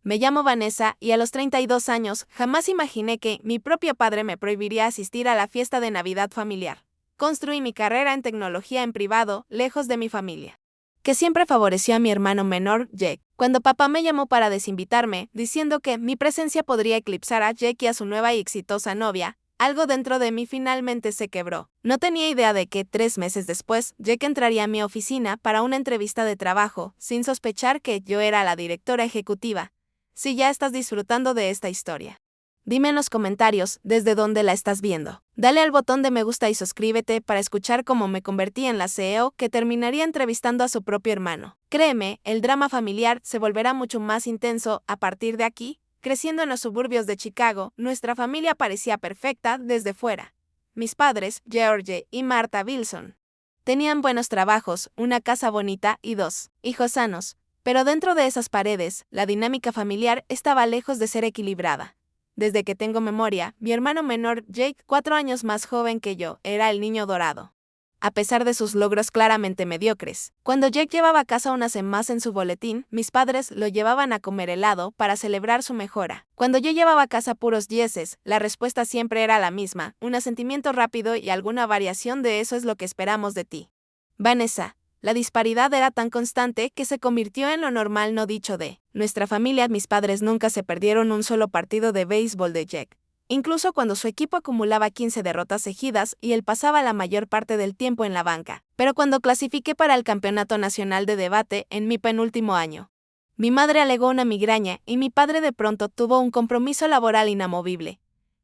Me llamo Vanessa y a los 32 años jamás imaginé que mi propio padre me prohibiría asistir a la fiesta de Navidad familiar. Construí mi carrera en tecnología en privado, lejos de mi familia, que siempre favoreció a mi hermano menor, Jake. Cuando papá me llamó para desinvitarme, diciendo que mi presencia podría eclipsar a Jake y a su nueva y exitosa novia, algo dentro de mí finalmente se quebró. No tenía idea de que 3 meses después, Jake entraría a mi oficina para una entrevista de trabajo, sin sospechar que yo era la directora ejecutiva. Si ya estás disfrutando de esta historia, dime en los comentarios desde dónde la estás viendo. Dale al botón de me gusta y suscríbete para escuchar cómo me convertí en la CEO que terminaría entrevistando a su propio hermano. Créeme, el drama familiar se volverá mucho más intenso a partir de aquí. Creciendo en los suburbios de Chicago, nuestra familia parecía perfecta desde fuera. Mis padres, George y Martha Wilson, tenían buenos trabajos, una casa bonita y 2 hijos sanos. Pero dentro de esas paredes, la dinámica familiar estaba lejos de ser equilibrada. Desde que tengo memoria, mi hermano menor, Jake, 4 años más joven que yo, era el niño dorado. A pesar de sus logros claramente mediocres, cuando Jake llevaba a casa una C más en su boletín, mis padres lo llevaban a comer helado para celebrar su mejora. Cuando yo llevaba a casa puros dieces, la respuesta siempre era la misma, un asentimiento rápido y alguna variación de eso es lo que esperamos de ti. Vanessa. La disparidad era tan constante que se convirtió en lo normal no dicho de nuestra familia. Mis padres nunca se perdieron un solo partido de béisbol de Jake, incluso cuando su equipo acumulaba 15 derrotas seguidas y él pasaba la mayor parte del tiempo en la banca. Pero cuando clasifiqué para el Campeonato Nacional de Debate en mi penúltimo año, mi madre alegó una migraña y mi padre de pronto tuvo un compromiso laboral inamovible.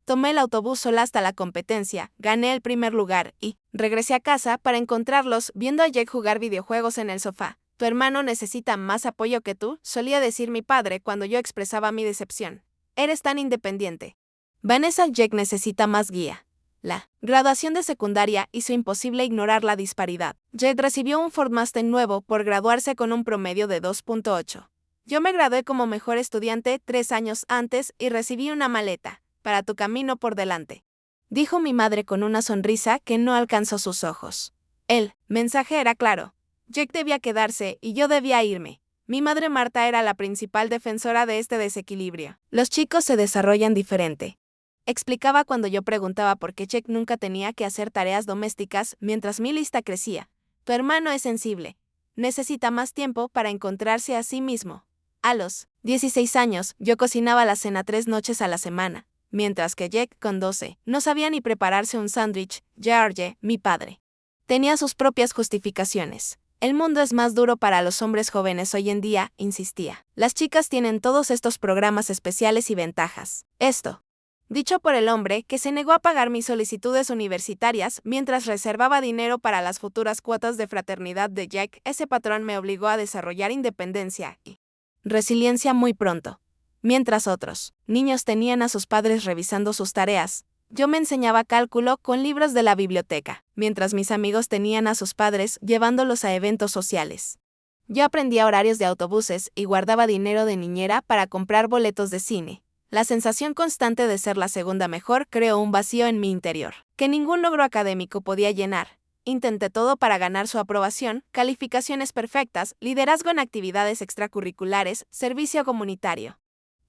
Tomé el autobús sola hasta la competencia, gané el primer lugar y regresé a casa para encontrarlos viendo a Jake jugar videojuegos en el sofá. Tu hermano necesita más apoyo que tú, solía decir mi padre cuando yo expresaba mi decepción. Eres tan independiente. Vanessa, Jake necesita más guía. La graduación de secundaria hizo imposible ignorar la disparidad. Jake recibió un Ford Mustang nuevo por graduarse con un promedio de 2.8. Yo me gradué como mejor estudiante 3 años antes y recibí una maleta. Para tu camino por delante, dijo mi madre con una sonrisa que no alcanzó sus ojos. El mensaje era claro. Jake debía quedarse y yo debía irme. Mi madre Marta era la principal defensora de este desequilibrio. Los chicos se desarrollan diferente, explicaba cuando yo preguntaba por qué Jake nunca tenía que hacer tareas domésticas mientras mi lista crecía. Tu hermano es sensible. Necesita más tiempo para encontrarse a sí mismo. A los 16 años, yo cocinaba la cena 3 noches a la semana. Mientras que Jake, con 12, no sabía ni prepararse un sándwich. George, mi padre, tenía sus propias justificaciones. El mundo es más duro para los hombres jóvenes hoy en día, insistía. Las chicas tienen todos estos programas especiales y ventajas. Esto, dicho por el hombre que se negó a pagar mis solicitudes universitarias mientras reservaba dinero para las futuras cuotas de fraternidad de Jake. Ese patrón me obligó a desarrollar independencia y resiliencia muy pronto. Mientras otros niños tenían a sus padres revisando sus tareas, yo me enseñaba cálculo con libros de la biblioteca, mientras mis amigos tenían a sus padres llevándolos a eventos sociales. Yo aprendía horarios de autobuses y guardaba dinero de niñera para comprar boletos de cine. La sensación constante de ser la segunda mejor creó un vacío en mi interior, que ningún logro académico podía llenar. Intenté todo para ganar su aprobación, calificaciones perfectas, liderazgo en actividades extracurriculares, servicio comunitario.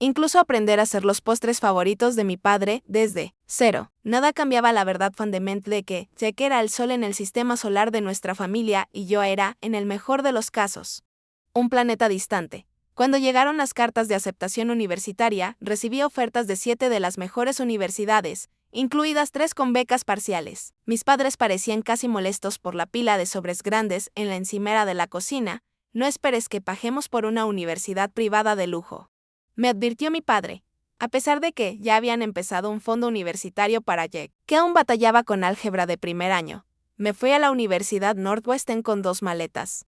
Incluso aprender a hacer los postres favoritos de mi padre desde cero. Nada cambiaba la verdad fundamental de que Jake era el sol en el sistema solar de nuestra familia y yo era, en el mejor de los casos, un planeta distante. Cuando llegaron las cartas de aceptación universitaria, recibí ofertas de 7 de las mejores universidades, incluidas 3 con becas parciales. Mis padres parecían casi molestos por la pila de sobres grandes en la encimera de la cocina. No esperes que paguemos por una universidad privada de lujo, me advirtió mi padre, a pesar de que ya habían empezado un fondo universitario para Jake, que aún batallaba con álgebra de primer año. Me fui a la Universidad Northwestern con 2 maletas,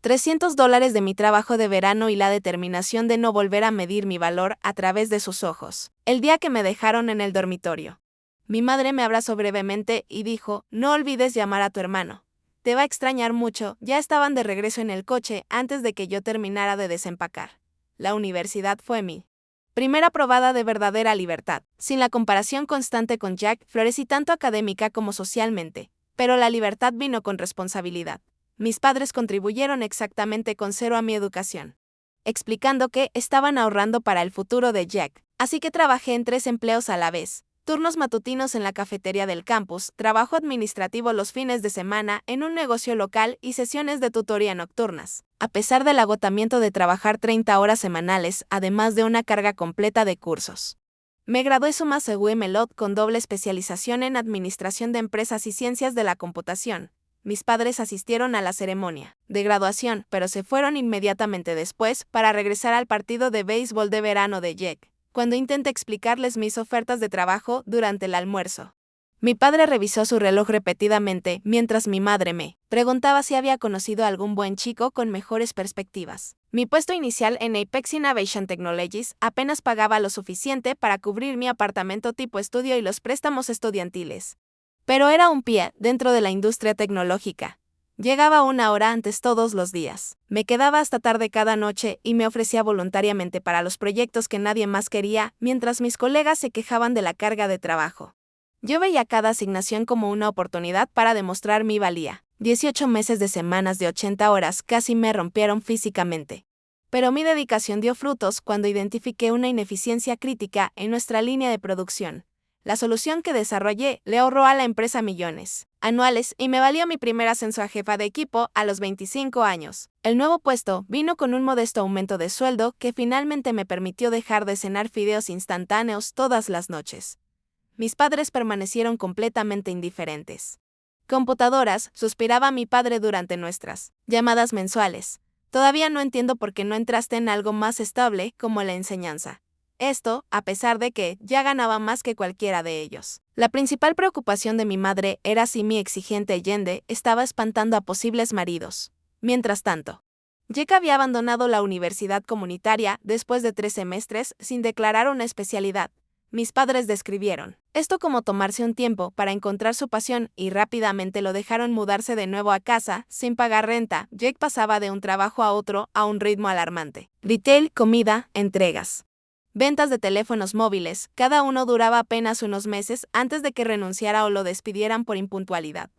$300 de mi trabajo de verano y la determinación de no volver a medir mi valor a través de sus ojos. El día que me dejaron en el dormitorio, mi madre me abrazó brevemente y dijo, no olvides llamar a tu hermano. Te va a extrañar mucho. Ya estaban de regreso en el coche antes de que yo terminara de desempacar. La universidad fue mi primera probada de verdadera libertad. Sin la comparación constante con Jack, florecí tanto académica como socialmente, pero la libertad vino con responsabilidad. Mis padres contribuyeron exactamente con 0 a mi educación. explicando que estaban ahorrando para el futuro de Jack. Así que trabajé en 3 empleos a la vez. Turnos matutinos en la cafetería del campus, trabajo administrativo los fines de semana en un negocio local y sesiones de tutoría nocturnas. A pesar del agotamiento de trabajar 30 horas semanales, además de una carga completa de cursos. Me gradué summa cum laude con doble especialización en Administración de Empresas y Ciencias de la Computación. Mis padres asistieron a la ceremonia de graduación, pero se fueron inmediatamente después para regresar al partido de béisbol de verano de Jack, cuando intenté explicarles mis ofertas de trabajo durante el almuerzo. Mi padre revisó su reloj repetidamente mientras mi madre me preguntaba si había conocido a algún buen chico con mejores perspectivas. Mi puesto inicial en Apex Innovation Technologies apenas pagaba lo suficiente para cubrir mi apartamento tipo estudio y los préstamos estudiantiles. Pero era un pie dentro de la industria tecnológica. Llegaba 1 hora antes todos los días. Me quedaba hasta tarde cada noche y me ofrecía voluntariamente para los proyectos que nadie más quería, mientras mis colegas se quejaban de la carga de trabajo. Yo veía cada asignación como una oportunidad para demostrar mi valía. 18 meses de semanas de 80 horas casi me rompieron físicamente. Pero mi dedicación dio frutos cuando identifiqué una ineficiencia crítica en nuestra línea de producción. La solución que desarrollé le ahorró a la empresa millones anuales y me valió mi primer ascenso a jefa de equipo a los 25 años. El nuevo puesto vino con un modesto aumento de sueldo que finalmente me permitió dejar de cenar fideos instantáneos todas las noches. Mis padres permanecieron completamente indiferentes. Computadoras, suspiraba mi padre durante nuestras llamadas mensuales. Todavía no entiendo por qué no entraste en algo más estable como la enseñanza. Esto, a pesar de que ya ganaba más que cualquiera de ellos. La principal preocupación de mi madre era si mi exigente Yende estaba espantando a posibles maridos. Mientras tanto, Jack había abandonado la universidad comunitaria después de 3 semestres sin declarar una especialidad. Mis padres describieron esto como tomarse un tiempo para encontrar su pasión y rápidamente lo dejaron mudarse de nuevo a casa sin pagar renta. Jack pasaba de un trabajo a otro a un ritmo alarmante. Retail, comida, entregas. Ventas de teléfonos móviles, cada uno duraba apenas unos meses antes de que renunciara o lo despidieran por impuntualidad.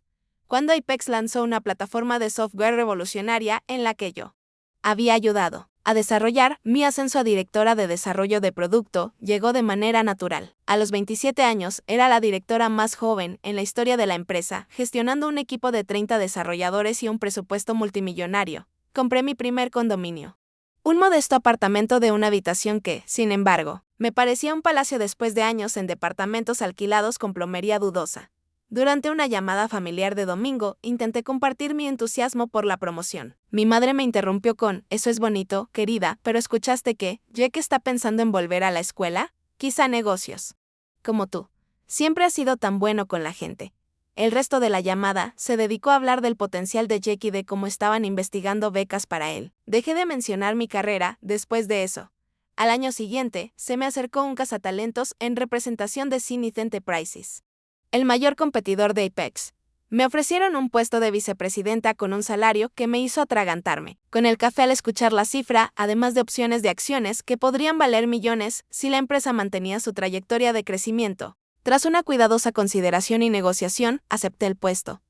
Cuando Apex lanzó una plataforma de software revolucionaria en la que yo había ayudado a desarrollar, mi ascenso a directora de desarrollo de producto llegó de manera natural. A los 27 años, era la directora más joven en la historia de la empresa, gestionando un equipo de 30 desarrolladores y un presupuesto multimillonario. Compré mi primer condominio. Un modesto apartamento de una habitación que, sin embargo, me parecía un palacio después de años en departamentos alquilados con plomería dudosa. Durante una llamada familiar de domingo, intenté compartir mi entusiasmo por la promoción. Mi madre me interrumpió con: «Eso es bonito, querida, pero ¿escuchaste que Jack está pensando en volver a la escuela? Quizá negocios. Como tú. Siempre has sido tan bueno con la gente». El resto de la llamada se dedicó a hablar del potencial de Jack y de cómo estaban investigando becas para él. Dejé de mencionar mi carrera después de eso. Al año siguiente, se me acercó un cazatalentos en representación de Zenith Enterprises, el mayor competidor de Apex. Me ofrecieron un puesto de vicepresidenta con un salario que me hizo atragantarme con el café al escuchar la cifra, además de opciones de acciones que podrían valer millones si la empresa mantenía su trayectoria de crecimiento. Tras una cuidadosa consideración y negociación, acepté el puesto.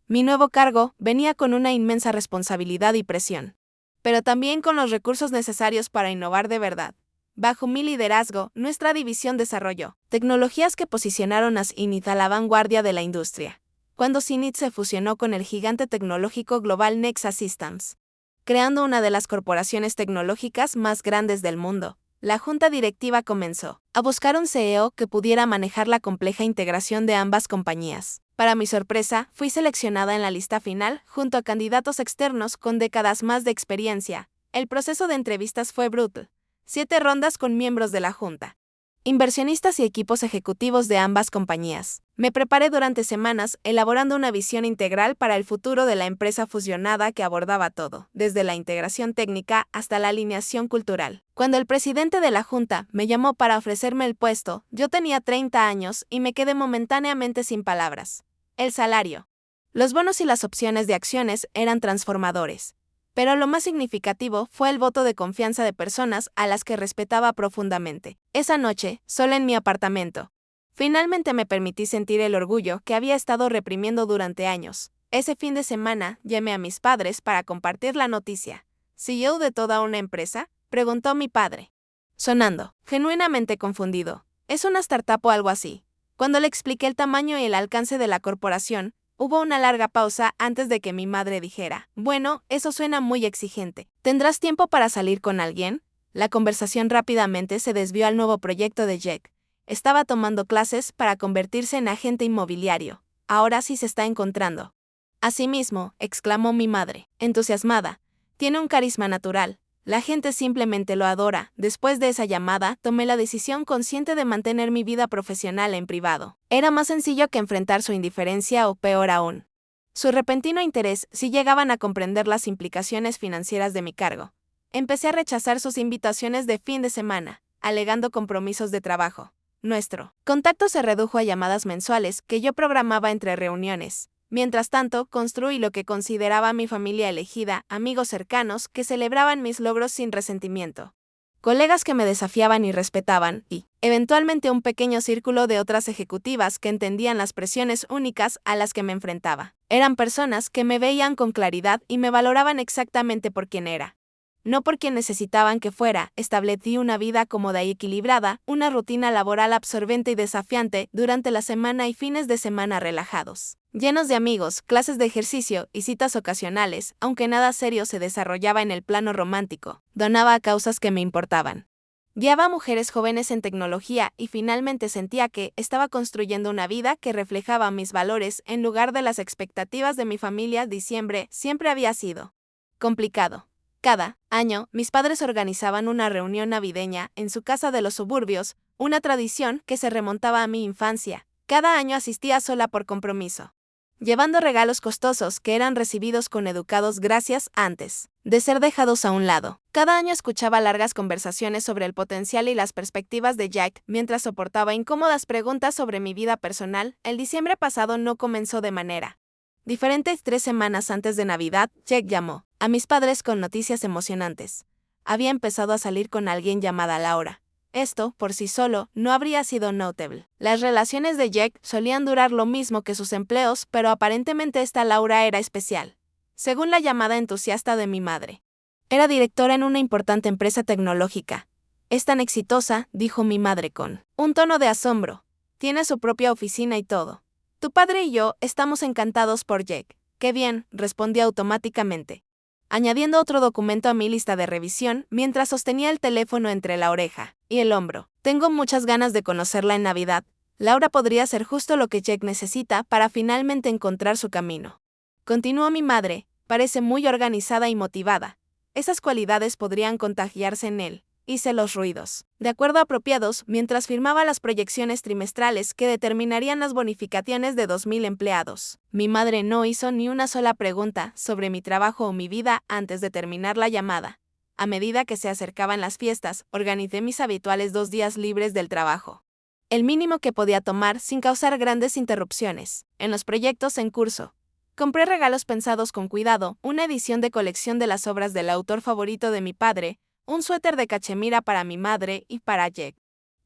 Mi nuevo cargo venía con una inmensa responsabilidad y presión, pero también con los recursos necesarios para innovar de verdad. Bajo mi liderazgo, nuestra división desarrolló tecnologías que posicionaron a Zenith a la vanguardia de la industria. Cuando Zenith se fusionó con el gigante tecnológico global Nexa Systems, creando una de las corporaciones tecnológicas más grandes del mundo, la junta directiva comenzó a buscar un CEO que pudiera manejar la compleja integración de ambas compañías. Para mi sorpresa, fui seleccionada en la lista final junto a candidatos externos con décadas más de experiencia. El proceso de entrevistas fue brutal. 7 rondas con miembros de la junta, inversionistas y equipos ejecutivos de ambas compañías. Me preparé durante semanas elaborando una visión integral para el futuro de la empresa fusionada que abordaba todo, desde la integración técnica hasta la alineación cultural. Cuando el presidente de la junta me llamó para ofrecerme el puesto, yo tenía 30 años y me quedé momentáneamente sin palabras. El salario, los bonos y las opciones de acciones eran transformadores. Pero lo más significativo fue el voto de confianza de personas a las que respetaba profundamente. Esa noche, sola en mi apartamento, finalmente me permití sentir el orgullo que había estado reprimiendo durante años. Ese fin de semana, llamé a mis padres para compartir la noticia. ¿CEO de toda una empresa?, preguntó mi padre, sonando genuinamente confundido. ¿Es una startup o algo así? Cuando le expliqué el tamaño y el alcance de la corporación, hubo una larga pausa antes de que mi madre dijera, bueno, eso suena muy exigente. ¿Tendrás tiempo para salir con alguien? La conversación rápidamente se desvió al nuevo proyecto de Jack. Estaba tomando clases para convertirse en agente inmobiliario. Ahora sí se está encontrando. Asimismo, exclamó mi madre, entusiasmada. Tiene un carisma natural. La gente simplemente lo adora. Después de esa llamada, tomé la decisión consciente de mantener mi vida profesional en privado. Era más sencillo que enfrentar su indiferencia o peor aún, su repentino interés si llegaban a comprender las implicaciones financieras de mi cargo. Empecé a rechazar sus invitaciones de fin de semana, alegando compromisos de trabajo. Nuestro contacto se redujo a llamadas mensuales que yo programaba entre reuniones. Mientras tanto, construí lo que consideraba mi familia elegida, amigos cercanos que celebraban mis logros sin resentimiento, colegas que me desafiaban y respetaban, y, eventualmente, un pequeño círculo de otras ejecutivas que entendían las presiones únicas a las que me enfrentaba. Eran personas que me veían con claridad y me valoraban exactamente por quien era, no por quien necesitaban que fuera. Establecí una vida cómoda y equilibrada, una rutina laboral absorbente y desafiante durante la semana y fines de semana relajados, llenos de amigos, clases de ejercicio y citas ocasionales, aunque nada serio se desarrollaba en el plano romántico. Donaba a causas que me importaban. Guiaba a mujeres jóvenes en tecnología y finalmente sentía que estaba construyendo una vida que reflejaba mis valores en lugar de las expectativas de mi familia. Diciembre siempre había sido complicado. Cada año, mis padres organizaban una reunión navideña en su casa de los suburbios, una tradición que se remontaba a mi infancia. Cada año asistía sola por compromiso, llevando regalos costosos que eran recibidos con educados gracias antes de ser dejados a un lado. Cada año escuchaba largas conversaciones sobre el potencial y las perspectivas de Jack mientras soportaba incómodas preguntas sobre mi vida personal. El diciembre pasado no comenzó de manera diferente. 3 semanas antes de Navidad, Jack llamó a mis padres con noticias emocionantes. Había empezado a salir con alguien llamada Laura. Esto, por sí solo, no habría sido notable. Las relaciones de Jack solían durar lo mismo que sus empleos, pero aparentemente esta Laura era especial. Según la llamada entusiasta de mi madre, era directora en una importante empresa tecnológica. Es tan exitosa, dijo mi madre con un tono de asombro. Tiene su propia oficina y todo. Tu padre y yo estamos encantados por Jack. Qué bien, respondí automáticamente, añadiendo otro documento a mi lista de revisión mientras sostenía el teléfono entre la oreja y el hombro. Tengo muchas ganas de conocerla en Navidad. Laura podría ser justo lo que Jack necesita para finalmente encontrar su camino. Continuó mi madre, parece muy organizada y motivada. Esas cualidades podrían contagiarse en él. Hice los ruidos de acuerdo apropiados mientras firmaba las proyecciones trimestrales que determinarían las bonificaciones de 2,000 empleados. Mi madre no hizo ni una sola pregunta sobre mi trabajo o mi vida antes de terminar la llamada. A medida que se acercaban las fiestas, organicé mis habituales 2 días libres del trabajo, el mínimo que podía tomar sin causar grandes interrupciones en los proyectos en curso. Compré regalos pensados con cuidado, una edición de colección de las obras del autor favorito de mi padre, un suéter de cachemira para mi madre y para Jack,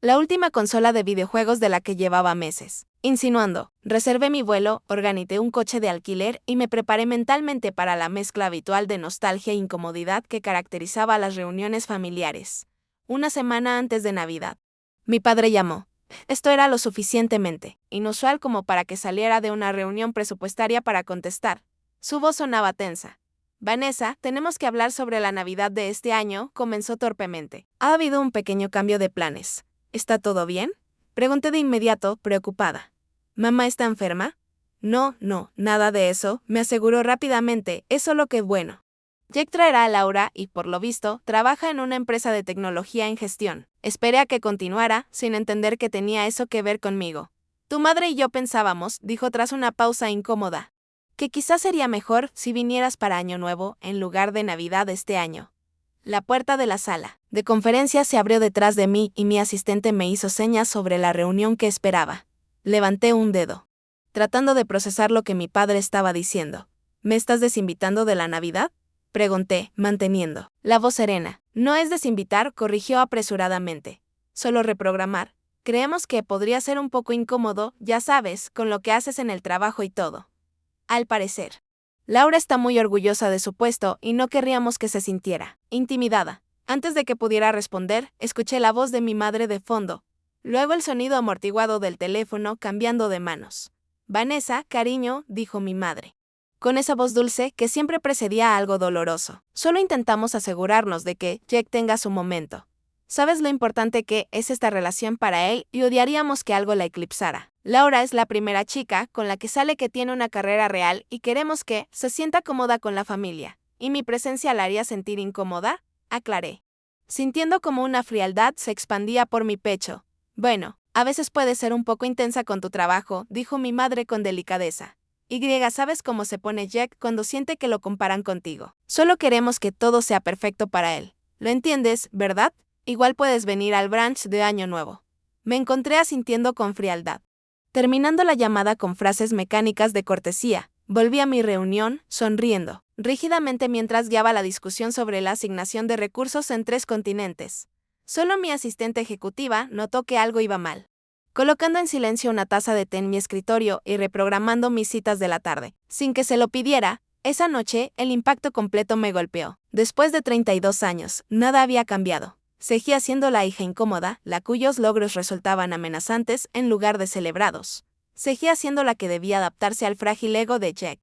la última consola de videojuegos de la que llevaba meses. Insinuando, reservé mi vuelo, organicé un coche de alquiler y me preparé mentalmente para la mezcla habitual de nostalgia e incomodidad que caracterizaba las reuniones familiares. Una semana antes de Navidad, mi padre llamó. Esto era lo suficientemente inusual como para que saliera de una reunión presupuestaria para contestar. Su voz sonaba tensa. Vanessa, tenemos que hablar sobre la Navidad de este año, comenzó torpemente. Ha habido un pequeño cambio de planes. ¿Está todo bien? Pregunté de inmediato, preocupada. ¿Mamá está enferma? No, nada de eso, me aseguró rápidamente, es solo que bueno. Jack traerá a Laura y, por lo visto, trabaja en una empresa de tecnología en gestión. Esperé a que continuara, sin entender que tenía eso que ver conmigo. Tu madre y yo pensábamos, dijo tras una pausa incómoda, que quizás sería mejor si vinieras para Año Nuevo en lugar de Navidad este año. La puerta de la sala de conferencias se abrió detrás de mí y mi asistente me hizo señas sobre la reunión que esperaba. Levanté un dedo, tratando de procesar lo que mi padre estaba diciendo. ¿Me estás desinvitando de la Navidad?, pregunté, manteniendo la voz serena. No es desinvitar, corrigió apresuradamente. Solo reprogramar. Creemos que podría ser un poco incómodo, ya sabes, con lo que haces en el trabajo y todo. Al parecer, Laura está muy orgullosa de su puesto y no querríamos que se sintiera intimidada. Antes de que pudiera responder, escuché la voz de mi madre de fondo. Luego el sonido amortiguado del teléfono cambiando de manos. Vanessa, cariño, dijo mi madre. Con esa voz dulce que siempre precedía a algo doloroso. Solo intentamos asegurarnos de que Jack tenga su momento. ¿Sabes lo importante que es esta relación para él y odiaríamos que algo la eclipsara? Laura es la primera chica con la que sale que tiene una carrera real y queremos que se sienta cómoda con la familia. ¿Y mi presencia la haría sentir incómoda? Aclaré, sintiendo como una frialdad se expandía por mi pecho. Bueno, a veces puedes ser un poco intensa con tu trabajo, dijo mi madre con delicadeza. ¿Sabes cómo se pone Jack cuando siente que lo comparan contigo? Solo queremos que todo sea perfecto para él. ¿Lo entiendes, verdad? Igual puedes venir al brunch de Año Nuevo. Me encontré asintiendo con frialdad. Terminando la llamada con frases mecánicas de cortesía, volví a mi reunión, sonriendo, rígidamente mientras guiaba la discusión sobre la asignación de recursos en 3 continentes. Solo mi asistente ejecutiva notó que algo iba mal. Colocando en silencio una taza de té en mi escritorio y reprogramando mis citas de la tarde. Sin que se lo pidiera, esa noche el impacto completo me golpeó. Después de 32 años, nada había cambiado. Seguía siendo la hija incómoda, la cuyos logros resultaban amenazantes en lugar de celebrados. Seguía siendo la que debía adaptarse al frágil ego de Jack.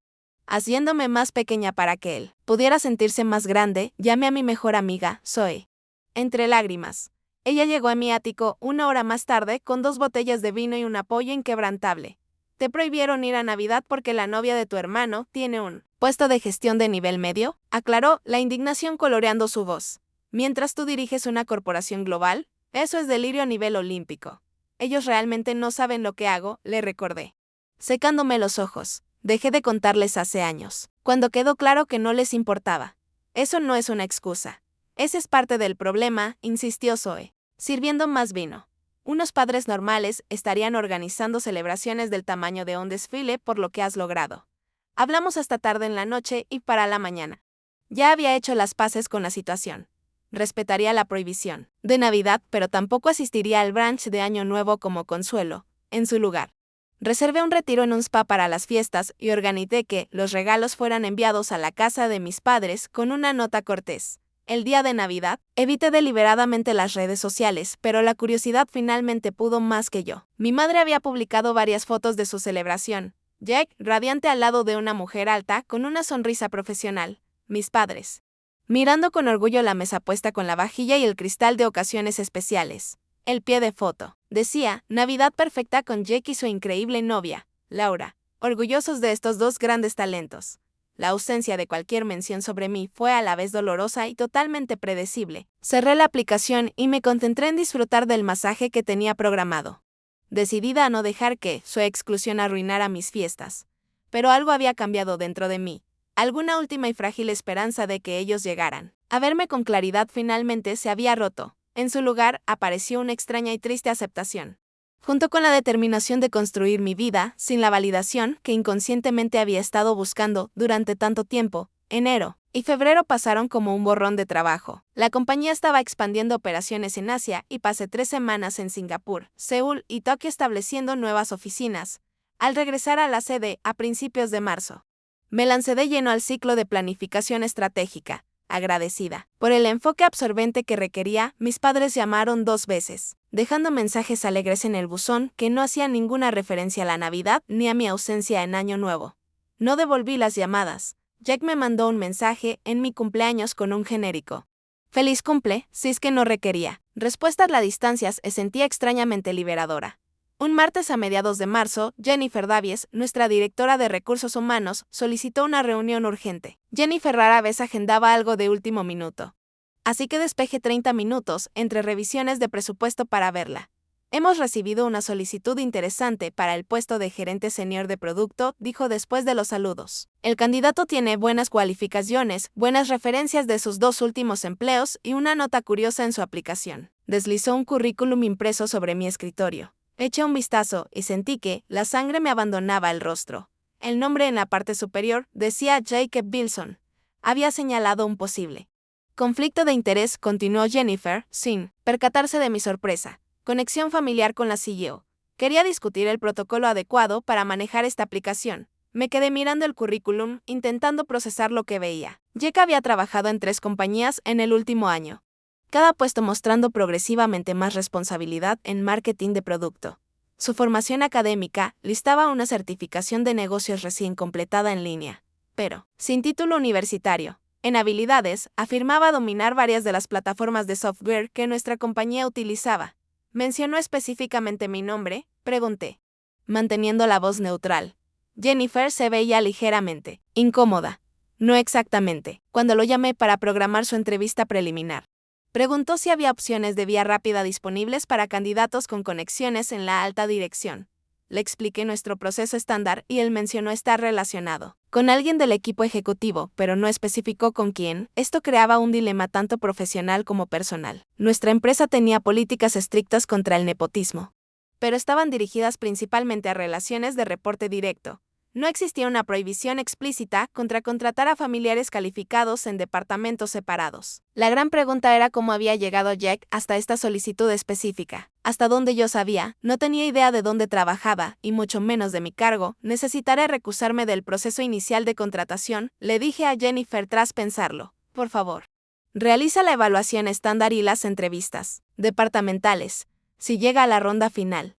Haciéndome más pequeña para que él pudiera sentirse más grande, llamé a mi mejor amiga, Zoe. Entre lágrimas. Ella llegó a mi ático 1 hora más tarde con 2 botellas de vino y un apoyo inquebrantable. Te prohibieron ir a Navidad porque la novia de tu hermano tiene un puesto de gestión de nivel medio, aclaró, la indignación coloreando su voz. Mientras tú diriges una corporación global, eso es delirio a nivel olímpico. Ellos realmente no saben lo que hago, le recordé. Secándome los ojos, dejé de contarles hace años, cuando quedó claro que no les importaba. Eso no es una excusa. Ese es parte del problema, insistió Zoe, sirviendo más vino. Unos padres normales estarían organizando celebraciones del tamaño de un desfile por lo que has logrado. Hablamos hasta tarde en la noche y para la mañana. Ya había hecho las paces con la situación. Respetaría la prohibición de Navidad, pero tampoco asistiría al brunch de Año Nuevo como consuelo. En su lugar, reservé un retiro en un spa para las fiestas y organicé que los regalos fueran enviados a la casa de mis padres con una nota cortés. El día de Navidad, evité deliberadamente las redes sociales, pero la curiosidad finalmente pudo más que yo. Mi madre había publicado varias fotos de su celebración. Jack, radiante al lado de una mujer alta, con una sonrisa profesional. Mis padres, mirando con orgullo la mesa puesta con la vajilla y el cristal de ocasiones especiales. El pie de foto decía, Navidad perfecta con Jack y su increíble novia, Laura, orgullosos de estos 2 grandes talentos. La ausencia de cualquier mención sobre mí fue a la vez dolorosa y totalmente predecible. Cerré la aplicación y me concentré en disfrutar del masaje que tenía programado. Decidida a no dejar que su exclusión arruinara mis fiestas. Pero algo había cambiado dentro de mí. Alguna última y frágil esperanza de que ellos llegaran a verme con claridad finalmente se había roto. En su lugar apareció una extraña y triste aceptación. Junto con la determinación de construir mi vida, sin la validación que inconscientemente había estado buscando durante tanto tiempo, enero y febrero pasaron como un borrón de trabajo. La compañía estaba expandiendo operaciones en Asia y pasé 3 semanas en Singapur, Seúl y Tokio estableciendo nuevas oficinas. Al regresar a la sede a principios de marzo, me lancé de lleno al ciclo de planificación estratégica. Agradecida por el enfoque absorbente que requería, mis padres llamaron 2 veces, dejando mensajes alegres en el buzón que no hacían ninguna referencia a la Navidad ni a mi ausencia en Año Nuevo. No devolví las llamadas. Jack me mandó un mensaje en mi cumpleaños con un genérico. Feliz cumple, si es que no requería. Respuestas a distancias se sentía extrañamente liberadora. Un martes a mediados de marzo, Jennifer Davies, nuestra directora de Recursos Humanos, solicitó una reunión urgente. Jennifer rara vez agendaba algo de último minuto. Así que despejé 30 minutos entre revisiones de presupuesto para verla. Hemos recibido una solicitud interesante para el puesto de gerente senior de producto, dijo después de los saludos. El candidato tiene buenas cualificaciones, buenas referencias de sus 2 últimos empleos y una nota curiosa en su aplicación. Deslizó un currículum impreso sobre mi escritorio. Eché un vistazo y sentí que la sangre me abandonaba el rostro. El nombre en la parte superior decía Jacob Bilson. Había señalado un posible conflicto de interés, continuó Jennifer, sin percatarse de mi sorpresa. Conexión familiar con la CEO. Quería discutir el protocolo adecuado para manejar esta aplicación. Me quedé mirando el currículum, intentando procesar lo que veía. Jack había trabajado en 3 compañías en el último año. cada puesto mostrando progresivamente más responsabilidad en marketing de producto. Su formación académica listaba una certificación de negocios recién completada en línea, pero sin título universitario. En habilidades, afirmaba dominar varias de las plataformas de software que nuestra compañía utilizaba. ¿Mencionó específicamente mi nombre?, pregunté, manteniendo la voz neutral. Jennifer se veía ligeramente incómoda. No exactamente, cuando lo llamé para programar su entrevista preliminar. Preguntó si había opciones de vía rápida disponibles para candidatos con conexiones en la alta dirección. Le expliqué nuestro proceso estándar y él mencionó estar relacionado con alguien del equipo ejecutivo, pero no especificó con quién. Esto creaba un dilema tanto profesional como personal. Nuestra empresa tenía políticas estrictas contra el nepotismo, pero estaban dirigidas principalmente a relaciones de reporte directo. No existía una prohibición explícita contra contratar a familiares calificados en departamentos separados. La gran pregunta era cómo había llegado Jack hasta esta solicitud específica. Hasta donde yo sabía, no tenía idea de dónde trabajaba, y mucho menos de mi cargo. Necesitaré recusarme del proceso inicial de contratación, le dije a Jennifer tras pensarlo. Por favor, realiza la evaluación estándar y las entrevistas departamentales. Si llega a la ronda final,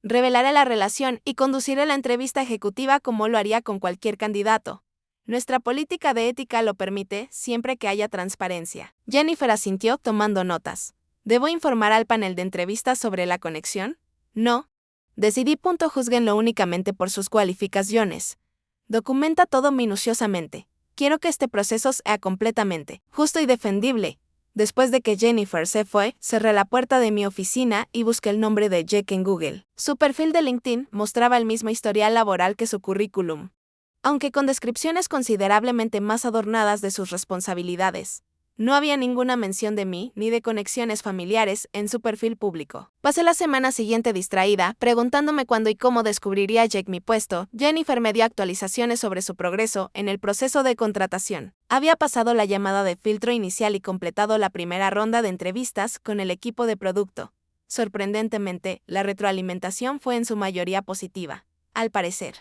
revelaré la relación y conduciré la entrevista ejecutiva como lo haría con cualquier candidato. Nuestra política de ética lo permite, siempre que haya transparencia. Jennifer asintió tomando notas. ¿Debo informar al panel de entrevistas sobre la conexión? No. Decidí. Júzguenlo únicamente por sus cualificaciones. Documenta todo minuciosamente. Quiero que este proceso sea completamente justo y defendible. Después de que Jennifer se fue, cerré la puerta de mi oficina y busqué el nombre de Jack en Google. Su perfil de LinkedIn mostraba el mismo historial laboral que su currículum, aunque con descripciones considerablemente más adornadas de sus responsabilidades. No había ninguna mención de mí ni de conexiones familiares en su perfil público. Pasé la semana siguiente distraída, preguntándome cuándo y cómo descubriría Jack mi puesto. Jennifer me dio actualizaciones sobre su progreso en el proceso de contratación. Había pasado la llamada de filtro inicial y completado la primera ronda de entrevistas con el equipo de producto. Sorprendentemente, la retroalimentación fue en su mayoría positiva. Al parecer,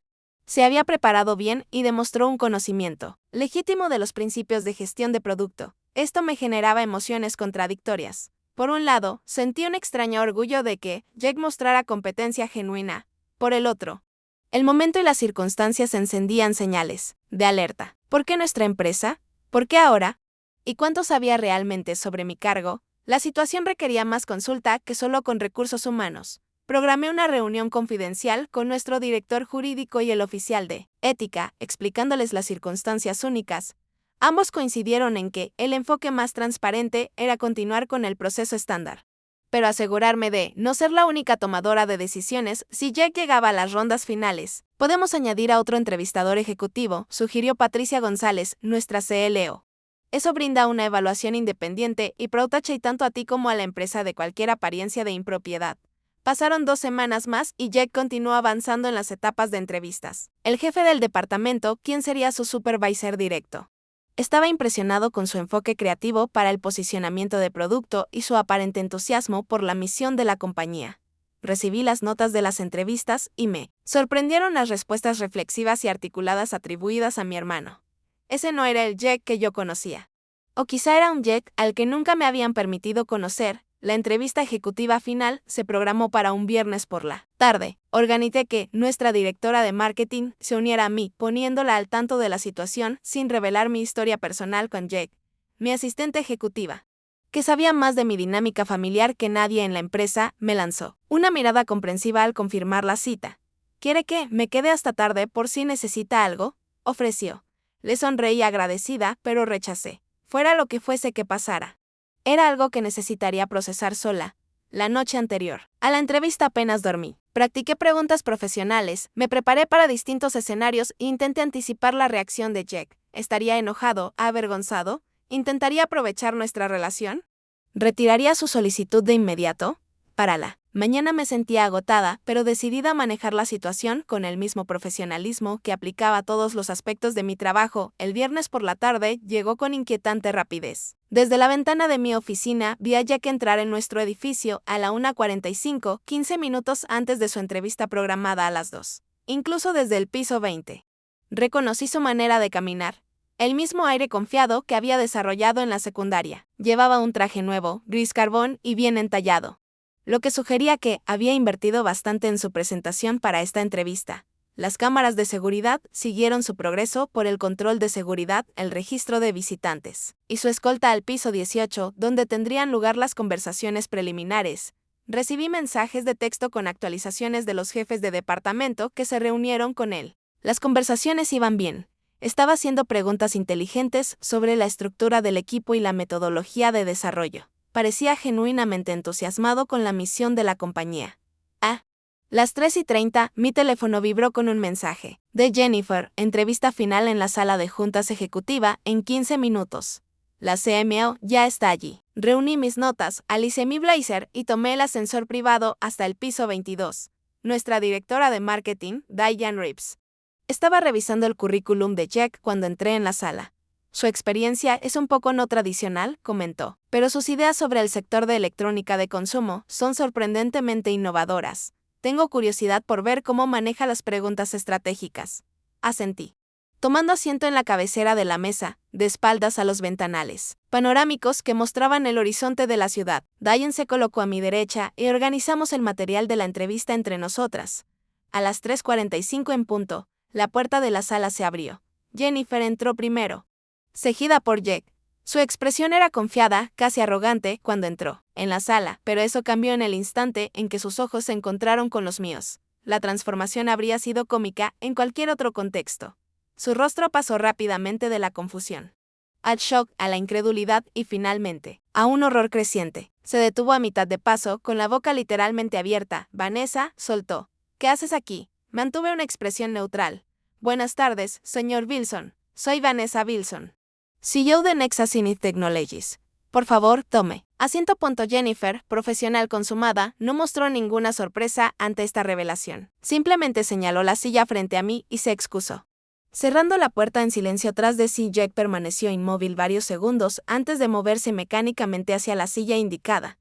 se había preparado bien y demostró un conocimiento legítimo de los principios de gestión de producto. Esto me generaba emociones contradictorias. Por un lado, sentí un extraño orgullo de que Jack mostrara competencia genuina. Por el otro, el momento y las circunstancias encendían señales de alerta. ¿Por qué nuestra empresa? ¿Por qué ahora? ¿Y cuánto sabía realmente sobre mi cargo? La situación requería más consulta que solo con recursos humanos. Programé una reunión confidencial con nuestro director jurídico y el oficial de ética, explicándoles las circunstancias únicas. Ambos coincidieron en que el enfoque más transparente era continuar con el proceso estándar, pero asegurarme de no ser la única tomadora de decisiones si Jack llegaba a las rondas finales. Podemos añadir a otro entrevistador ejecutivo, sugirió Patricia González, nuestra CLO. Eso brinda una evaluación independiente y protege tanto a ti como a la empresa de cualquier apariencia de impropiedad. Pasaron 2 semanas más y Jack continuó avanzando en las etapas de entrevistas. El jefe del departamento, quien sería su supervisor directo, estaba impresionado con su enfoque creativo para el posicionamiento de producto y su aparente entusiasmo por la misión de la compañía. Recibí las notas de las entrevistas y me sorprendieron las respuestas reflexivas y articuladas atribuidas a mi hermano. Ese no era el Jack que yo conocía. O quizá era un Jack al que nunca me habían permitido conocer. La entrevista ejecutiva final se programó para un viernes por la tarde. Organicé que nuestra directora de marketing se uniera a mí, poniéndola al tanto de la situación sin revelar mi historia personal con Jack, mi asistente ejecutiva, que sabía más de mi dinámica familiar que nadie en la empresa. Me lanzó una mirada comprensiva al confirmar la cita. ¿Quiere que me quede hasta tarde por si necesita algo?, ofreció. Le sonreí agradecida, pero rechacé. Fuera lo que fuese que pasara, era algo que necesitaría procesar sola. La noche anterior a la entrevista apenas dormí. Practiqué preguntas profesionales, me preparé para distintos escenarios e intenté anticipar la reacción de Jack. ¿Estaría enojado, avergonzado? ¿Intentaría aprovechar nuestra relación? ¿Retiraría su solicitud de inmediato? Para la mañana me sentía agotada, pero decidida a manejar la situación con el mismo profesionalismo que aplicaba a todos los aspectos de mi trabajo. El viernes por la tarde llegó con inquietante rapidez. Desde la ventana de mi oficina vi a Jack entrar en nuestro edificio a la 1:45, 15 minutos antes de su entrevista programada a las 2. Incluso desde el piso 20. Reconocí su manera de caminar. El mismo aire confiado que había desarrollado en la secundaria. Llevaba un traje nuevo, gris carbón y bien entallado, lo que sugería que había invertido bastante en su presentación para esta entrevista. Las cámaras de seguridad siguieron su progreso por el control de seguridad, el registro de visitantes, y su escolta al piso 18, donde tendrían lugar las conversaciones preliminares. Recibí mensajes de texto con actualizaciones de los jefes de departamento que se reunieron con él. Las conversaciones iban bien. Estaba haciendo preguntas inteligentes sobre la estructura del equipo y la metodología de desarrollo. Parecía genuinamente entusiasmado con la misión de la compañía. Las 3:30, mi teléfono vibró con un mensaje. De Jennifer, entrevista final en la sala de juntas ejecutiva en 15 minutos. La CMO ya está allí. Reuní mis notas, alicé mi blazer y tomé el ascensor privado hasta el piso 22. Nuestra directora de marketing, Diane Reeves, estaba revisando el currículum de Jack cuando entré en la sala. Su experiencia es un poco no tradicional, comentó, pero sus ideas sobre el sector de electrónica de consumo son sorprendentemente innovadoras. Tengo curiosidad por ver cómo maneja las preguntas estratégicas. Asentí. Tomando asiento en la cabecera de la mesa, de espaldas a los ventanales panorámicos que mostraban el horizonte de la ciudad, Diane se colocó a mi derecha y organizamos el material de la entrevista entre nosotras. A las 3:45 en punto, la puerta de la sala se abrió. Jennifer entró primero, seguida por Jack. Su expresión era confiada, casi arrogante, cuando entró en la sala, pero eso cambió en el instante en que sus ojos se encontraron con los míos. La transformación habría sido cómica en cualquier otro contexto. Su rostro pasó rápidamente de la confusión al shock, a la incredulidad y finalmente a un horror creciente. Se detuvo a mitad de paso, con la boca literalmente abierta. Vanessa, soltó. ¿Qué haces aquí? Mantuve una expresión neutral. Buenas tardes, señor Wilson. Soy Vanessa Wilson, CEO de Nexa Zenith Technologies. Por favor, tome asiento. Jennifer, profesional consumada, no mostró ninguna sorpresa ante esta revelación. Simplemente señaló la silla frente a mí y se excusó. Cerrando la puerta en silencio tras de sí, Jack permaneció inmóvil varios segundos antes de moverse mecánicamente hacia la silla indicada.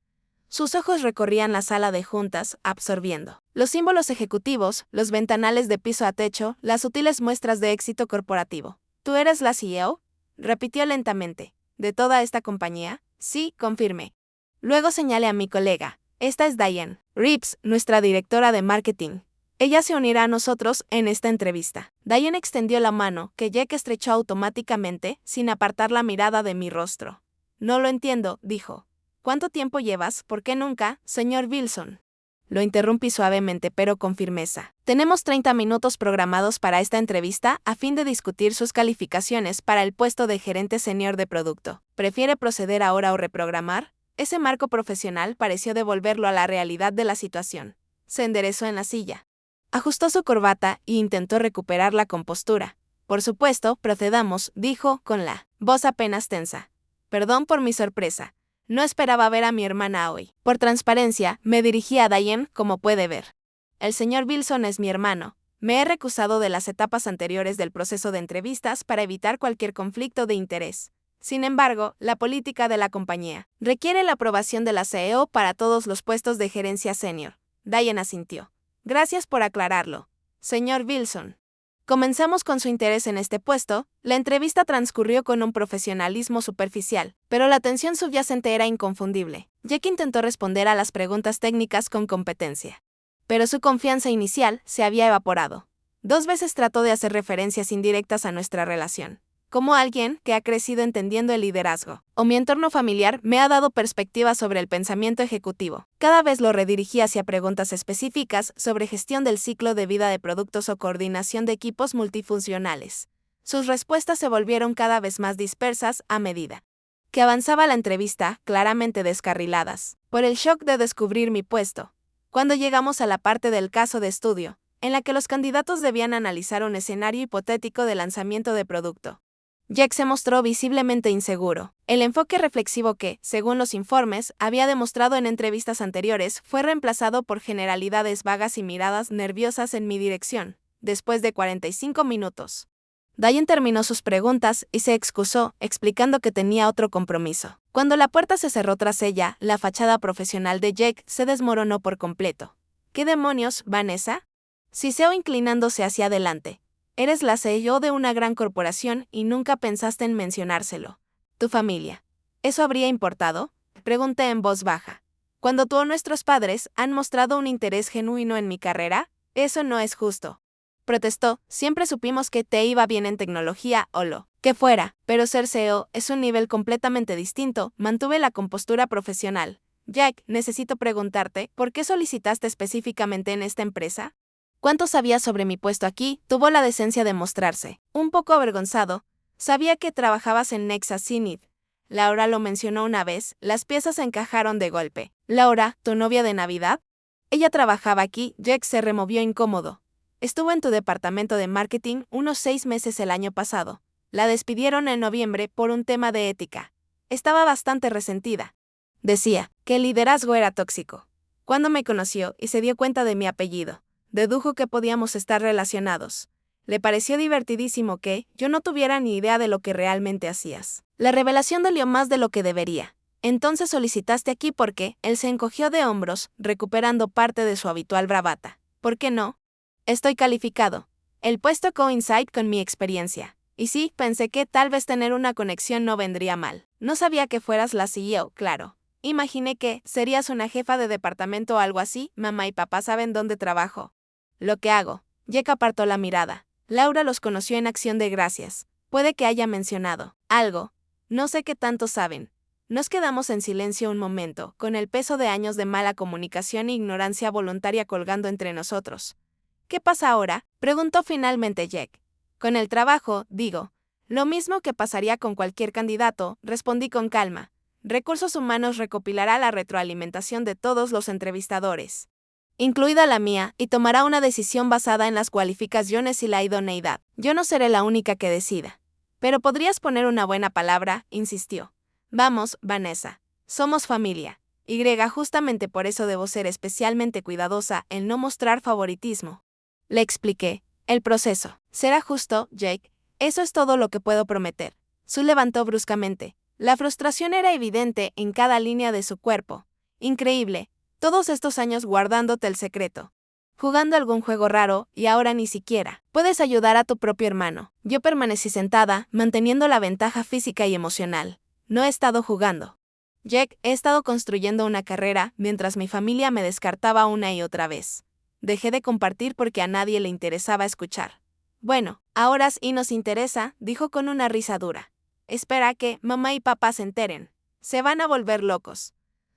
Sus ojos recorrían la sala de juntas, absorbiendo los símbolos ejecutivos, los ventanales de piso a techo, las sutiles muestras de éxito corporativo. ¿Tú eres la CEO? Repitió lentamente. ¿De toda esta compañía? Sí, confirmé. Luego señalé a mi colega. Esta es Diane Reeves, nuestra directora de marketing. Ella se unirá a nosotros en esta entrevista. Diane extendió la mano, que Jack estrechó automáticamente, sin apartar la mirada de mi rostro. No lo entiendo, dijo. ¿Cuánto tiempo llevas? ¿Por qué nunca, señor Wilson? Lo interrumpí suavemente pero con firmeza. Tenemos 30 minutos programados para esta entrevista a fin de discutir sus calificaciones para el puesto de gerente senior de producto. ¿Prefiere proceder ahora o reprogramar? Ese marco profesional pareció devolverlo a la realidad de la situación. Se enderezó en la silla. Ajustó su corbata e intentó recuperar la compostura. Por supuesto, procedamos, dijo, con la voz apenas tensa. Perdón por mi sorpresa. No esperaba ver a mi hermana hoy. Por transparencia, me dirigí a Diane, como puede ver. El señor Wilson es mi hermano. Me he recusado de las etapas anteriores del proceso de entrevistas para evitar cualquier conflicto de interés. Sin embargo, la política de la compañía requiere la aprobación de la CEO para todos los puestos de gerencia senior. Diane asintió. Gracias por aclararlo, señor Wilson. Comenzamos con su interés en este puesto. La entrevista transcurrió con un profesionalismo superficial, pero la tensión subyacente era inconfundible. Jack intentó responder a las preguntas técnicas con competencia, pero su confianza inicial se había evaporado. 2 veces trató de hacer referencias indirectas a nuestra relación, como alguien que ha crecido entendiendo el liderazgo, o mi entorno familiar me ha dado perspectiva sobre el pensamiento ejecutivo. Cada vez lo redirigí hacia preguntas específicas sobre gestión del ciclo de vida de productos o coordinación de equipos multifuncionales. Sus respuestas se volvieron cada vez más dispersas a medida que avanzaba la entrevista, claramente descarriladas por el shock de descubrir mi puesto. Cuando llegamos a la parte del caso de estudio, en la que los candidatos debían analizar un escenario hipotético de lanzamiento de producto, Jack se mostró visiblemente inseguro. El enfoque reflexivo que, según los informes, había demostrado en entrevistas anteriores fue reemplazado por generalidades vagas y miradas nerviosas en mi dirección. Después de 45 minutos, Diane terminó sus preguntas y se excusó, explicando que tenía otro compromiso. Cuando la puerta se cerró tras ella, la fachada profesional de Jack se desmoronó por completo. ¿Qué demonios, Vanessa? Siseó inclinándose hacia adelante. Eres la CEO de una gran corporación y nunca pensaste en mencionárselo. ¿Tu familia? ¿Eso habría importado? Pregunté en voz baja. Cuando tú o nuestros padres han mostrado un interés genuino en mi carrera, eso no es justo. Protestó, siempre supimos que te iba bien en tecnología o lo que fuera, pero ser CEO es un nivel completamente distinto. Mantuve la compostura profesional. Jack, necesito preguntarte, ¿por qué solicitaste específicamente en esta empresa? ¿Cuánto sabías sobre mi puesto aquí? Tuvo la decencia de mostrarse. Un poco avergonzado. Sabía que trabajabas en Nexa Zenith. Laura lo mencionó una vez, las piezas encajaron de golpe. Laura, ¿tu novia de Navidad? Ella trabajaba aquí. Jack se removió incómodo. Estuvo en tu departamento de marketing unos 6 meses el año pasado. La despidieron en noviembre por un tema de ética. Estaba bastante resentida. Decía que el liderazgo era tóxico. Cuando me conoció y se dio cuenta de mi apellido, dedujo que podíamos estar relacionados. Le pareció divertidísimo que yo no tuviera ni idea de lo que realmente hacías. La revelación dolió más de lo que debería. Entonces solicitaste aquí porque él se encogió de hombros, recuperando parte de su habitual bravata. ¿Por qué no? Estoy calificado. El puesto coincide con mi experiencia. Y sí, pensé que tal vez tener una conexión no vendría mal. No sabía que fueras la CEO, claro. Imaginé que serías una jefa de departamento o algo así. Mamá y papá saben dónde trabajo. Lo que hago. Jack apartó la mirada. Laura los conoció en Acción de Gracias. Puede que haya mencionado algo. No sé qué tanto saben. Nos quedamos en silencio un momento, con el peso de años de mala comunicación e ignorancia voluntaria colgando entre nosotros. ¿Qué pasa ahora? Preguntó finalmente Jack. Con el trabajo, digo. Lo mismo que pasaría con cualquier candidato, respondí con calma. Recursos Humanos recopilará la retroalimentación de todos los entrevistadores, incluida la mía, y tomará una decisión basada en las cualificaciones y la idoneidad. Yo no seré la única que decida. Pero podrías poner una buena palabra, insistió. Vamos, Vanessa. Somos familia. Justamente por eso debo ser especialmente cuidadosa en no mostrar favoritismo. Le expliqué. El proceso. Será justo, Jake. Eso es todo lo que puedo prometer. Sue levantó bruscamente. La frustración era evidente en cada línea de su cuerpo. Increíble. Todos estos años guardándote el secreto. Jugando algún juego raro, y ahora ni siquiera. Puedes ayudar a tu propio hermano. Yo permanecí sentada, manteniendo la ventaja física y emocional. No he estado jugando. Jack, he estado construyendo una carrera, mientras mi familia me descartaba una y otra vez. Dejé de compartir porque a nadie le interesaba escuchar. Bueno, ahora sí nos interesa, dijo con una risa dura. Espera que mamá y papá se enteren. Se van a volver locos.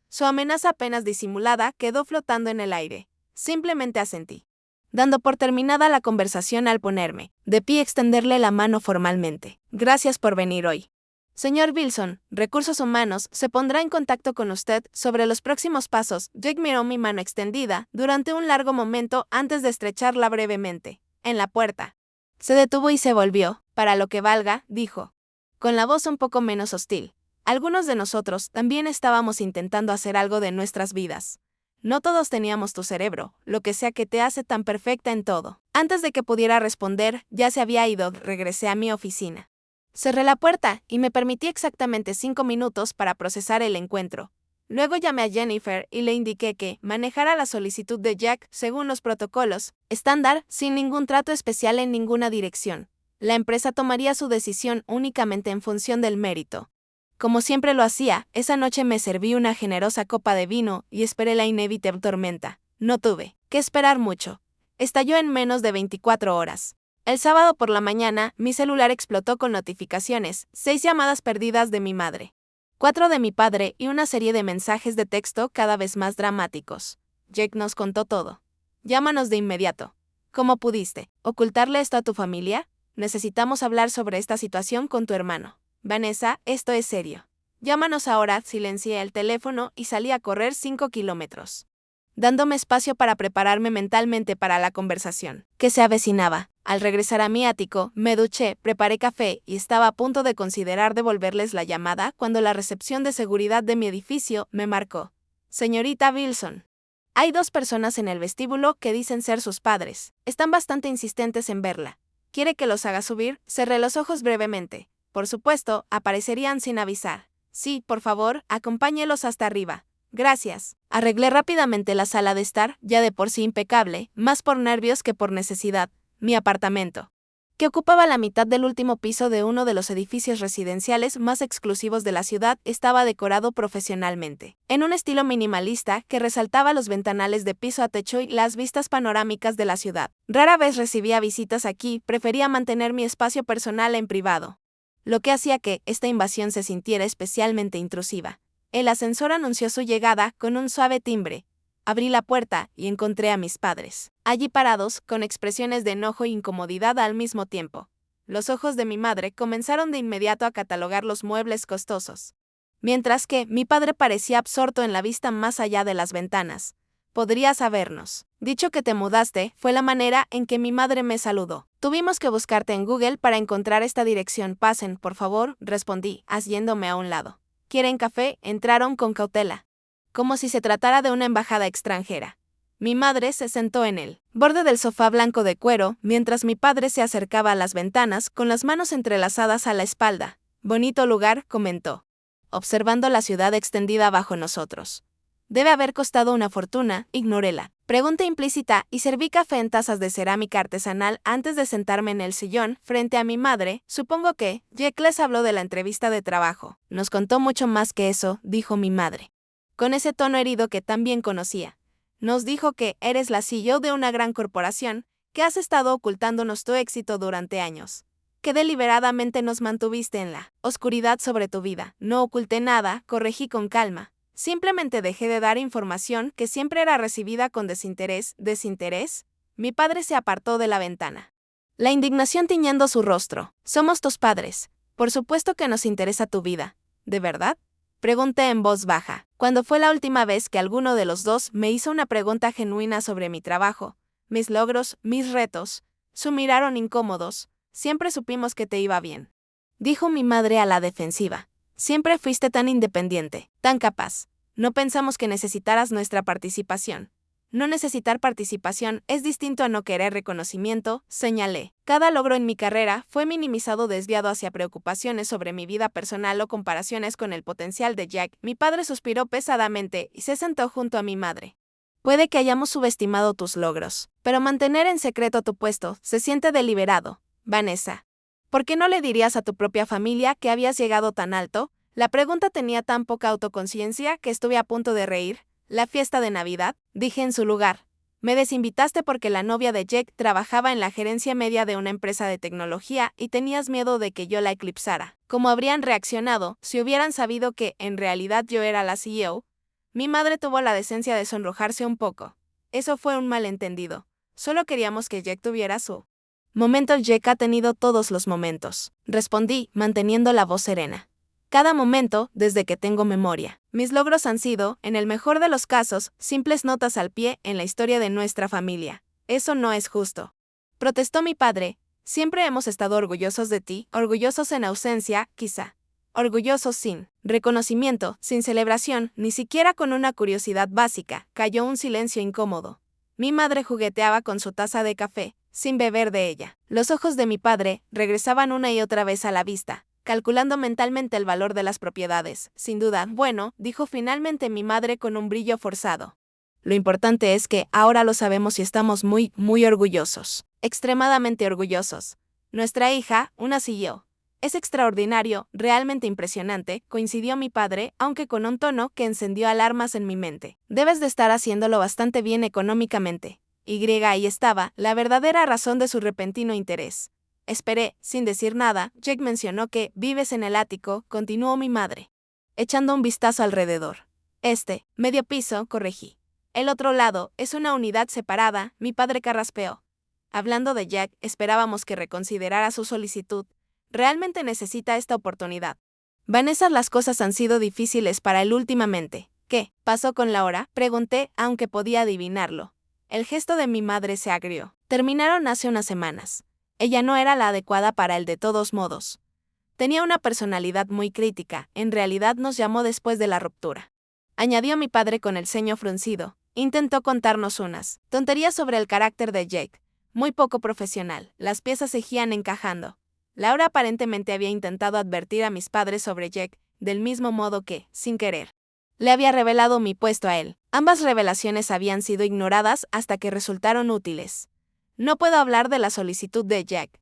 Su amenaza apenas disimulada quedó flotando en el aire. Simplemente asentí, dando por terminada la conversación al ponerme de pie y extenderle la mano formalmente. Gracias por venir hoy. Señor Wilson, Recursos Humanos se pondrá en contacto con usted sobre los próximos pasos. Jake miró mi mano extendida durante un largo momento antes de estrecharla brevemente. En la puerta. Se detuvo y se volvió. Para lo que valga, dijo, con la voz un poco menos hostil. Algunos de nosotros también estábamos intentando hacer algo de nuestras vidas. No todos teníamos tu cerebro, lo que sea que te hace tan perfecta en todo. Antes de que pudiera responder, ya se había ido. Regresé a mi oficina. Cerré la puerta y me permití exactamente 5 minutos para procesar el encuentro. Luego llamé a Jennifer y le indiqué que manejara la solicitud de Jack según los protocolos estándar, sin ningún trato especial en ninguna dirección. La empresa tomaría su decisión únicamente en función del mérito. Como siempre lo hacía, esa noche me serví una generosa copa de vino y esperé la inevitable tormenta. No tuve que esperar mucho. Estalló en menos de 24 horas. El sábado por la mañana, mi celular explotó con notificaciones, 6 llamadas perdidas de mi madre, 4 de mi padre y una serie de mensajes de texto cada vez más dramáticos. Jake nos contó todo. Llámanos de inmediato. ¿Cómo pudiste ocultarle esto a tu familia? Necesitamos hablar sobre esta situación con tu hermano. Vanessa, esto es serio. Llámanos ahora. Silencié el teléfono y salí a correr 5 kilómetros, dándome espacio para prepararme mentalmente para la conversación que se avecinaba. Al regresar a mi ático, me duché, preparé café y estaba a punto de considerar devolverles la llamada cuando la recepción de seguridad de mi edificio me marcó. Señorita Wilson. Hay 2 personas en el vestíbulo que dicen ser sus padres. Están bastante insistentes en verla. ¿Quiere que los haga subir? Cerré los ojos brevemente. Por supuesto, aparecerían sin avisar. Sí, por favor, acompáñelos hasta arriba. Gracias. Arreglé rápidamente la sala de estar, ya de por sí impecable, más por nervios que por necesidad. Mi apartamento. que ocupaba la mitad del último piso de uno de los edificios residenciales más exclusivos de la ciudad, estaba decorado profesionalmente, en un estilo minimalista que resaltaba los ventanales de piso a techo y las vistas panorámicas de la ciudad. Rara vez recibía visitas aquí, prefería mantener mi espacio personal en privado, lo que hacía que esta invasión se sintiera especialmente intrusiva. El ascensor anunció su llegada con un suave timbre. Abrí la puerta y encontré a mis padres, allí parados, con expresiones de enojo e incomodidad al mismo tiempo. Los ojos de mi madre comenzaron de inmediato a catalogar los muebles costosos, mientras que mi padre parecía absorto en la vista más allá de las ventanas. Podrías habernos dicho que te mudaste, fue la manera en que mi madre me saludó. Tuvimos que buscarte en Google para encontrar esta dirección. Pasen, por favor, respondí, haciéndome a un lado. ¿Quieren café? Entraron con cautela, como si se tratara de una embajada extranjera. Mi madre se sentó en el borde del sofá blanco de cuero, mientras mi padre se acercaba a las ventanas con las manos entrelazadas a la espalda. Bonito lugar, comentó, observando la ciudad extendida bajo nosotros. Debe haber costado una fortuna, ignoré la pregunta implícita y serví café en tazas de cerámica artesanal antes de sentarme en el sillón frente a mi madre. Supongo que Jack les habló de la entrevista de trabajo. Nos contó mucho más que eso, dijo mi madre, con ese tono herido que también conocía. Nos dijo que eres la CEO de una gran corporación, que has estado ocultándonos tu éxito durante años, que deliberadamente nos mantuviste en la oscuridad sobre tu vida. No oculté nada, corregí con calma. Simplemente dejé de dar información que siempre era recibida con desinterés. ¿Desinterés? Mi padre se apartó de la ventana, la indignación tiñendo su rostro. Somos tus padres. Por supuesto que nos interesa tu vida. ¿De verdad? Pregunté en voz baja. ¿Cuándo fue la última vez que alguno de los dos me hizo una pregunta genuina sobre mi trabajo, mis logros, mis retos? Su miraron incómodos. Siempre supimos que te iba bien, dijo mi madre a la defensiva. Siempre fuiste tan independiente, tan capaz. No pensamos que necesitaras nuestra participación. No necesitar participación es distinto a no querer reconocimiento, señalé. Cada logro en mi carrera fue minimizado, desviado hacia preocupaciones sobre mi vida personal o comparaciones con el potencial de Jack. Mi padre suspiró pesadamente y se sentó junto a mi madre. Puede que hayamos subestimado tus logros, pero mantener en secreto tu puesto se siente deliberado, Vanessa. ¿Por qué no le dirías a tu propia familia que habías llegado tan alto? La pregunta tenía tan poca autoconciencia que estuve a punto de reír. La fiesta de Navidad, dije en su lugar. Me desinvitaste porque la novia de Jack trabajaba en la gerencia media de una empresa de tecnología y tenías miedo de que yo la eclipsara. ¿Cómo habrían reaccionado si hubieran sabido que, en realidad, yo era la CEO? Mi madre tuvo la decencia de sonrojarse un poco. Eso fue un malentendido. Solo queríamos que Jack tuviera su momento. Jack ha tenido todos los momentos, respondí, manteniendo la voz serena. Cada momento, desde que tengo memoria. Mis logros han sido, en el mejor de los casos, simples notas al pie en la historia de nuestra familia. Eso no es justo, protestó mi padre. Siempre hemos estado orgullosos de ti, orgullosos en ausencia, quizá. Orgullosos sin reconocimiento, sin celebración, ni siquiera con una curiosidad básica. Cayó un silencio incómodo. Mi madre jugueteaba con su taza de café, sin beber de ella. Los ojos de mi padre regresaban una y otra vez a la vista, calculando mentalmente el valor de las propiedades. Sin duda, bueno, dijo finalmente mi madre con un brillo forzado. Lo importante es que ahora lo sabemos y estamos muy orgullosos. Extremadamente orgullosos. Nuestra hija, una CEO. Es extraordinario, realmente impresionante, coincidió mi padre, aunque con un tono que encendió alarmas en mi mente. Debes de estar haciéndolo bastante bien económicamente. Ahí estaba, la verdadera razón de su repentino interés. Esperé, sin decir nada. Jack mencionó que vives en el ático, continuó mi madre, echando un vistazo alrededor. Medio piso, corregí. El otro lado, es una unidad separada, mi padre carraspeó. Hablando de Jack, esperábamos que reconsiderara su solicitud. Realmente necesita esta oportunidad. Vanessa, las cosas han sido difíciles para él últimamente. ¿Qué pasó con Laura? Pregunté, aunque podía adivinarlo. El gesto de mi madre se agrió. Terminaron hace unas semanas. Ella no era la adecuada para él de todos modos. Tenía una personalidad muy crítica, en realidad nos llamó después de la ruptura. Añadió mi padre con el ceño fruncido. Intentó contarnos unas tonterías sobre el carácter de Jake, muy poco profesional. Las piezas seguían encajando. Laura aparentemente había intentado advertir a mis padres sobre Jake, del mismo modo que, sin querer, le había revelado mi puesto a él. Ambas revelaciones habían sido ignoradas hasta que resultaron útiles. No puedo hablar de la solicitud de Jack.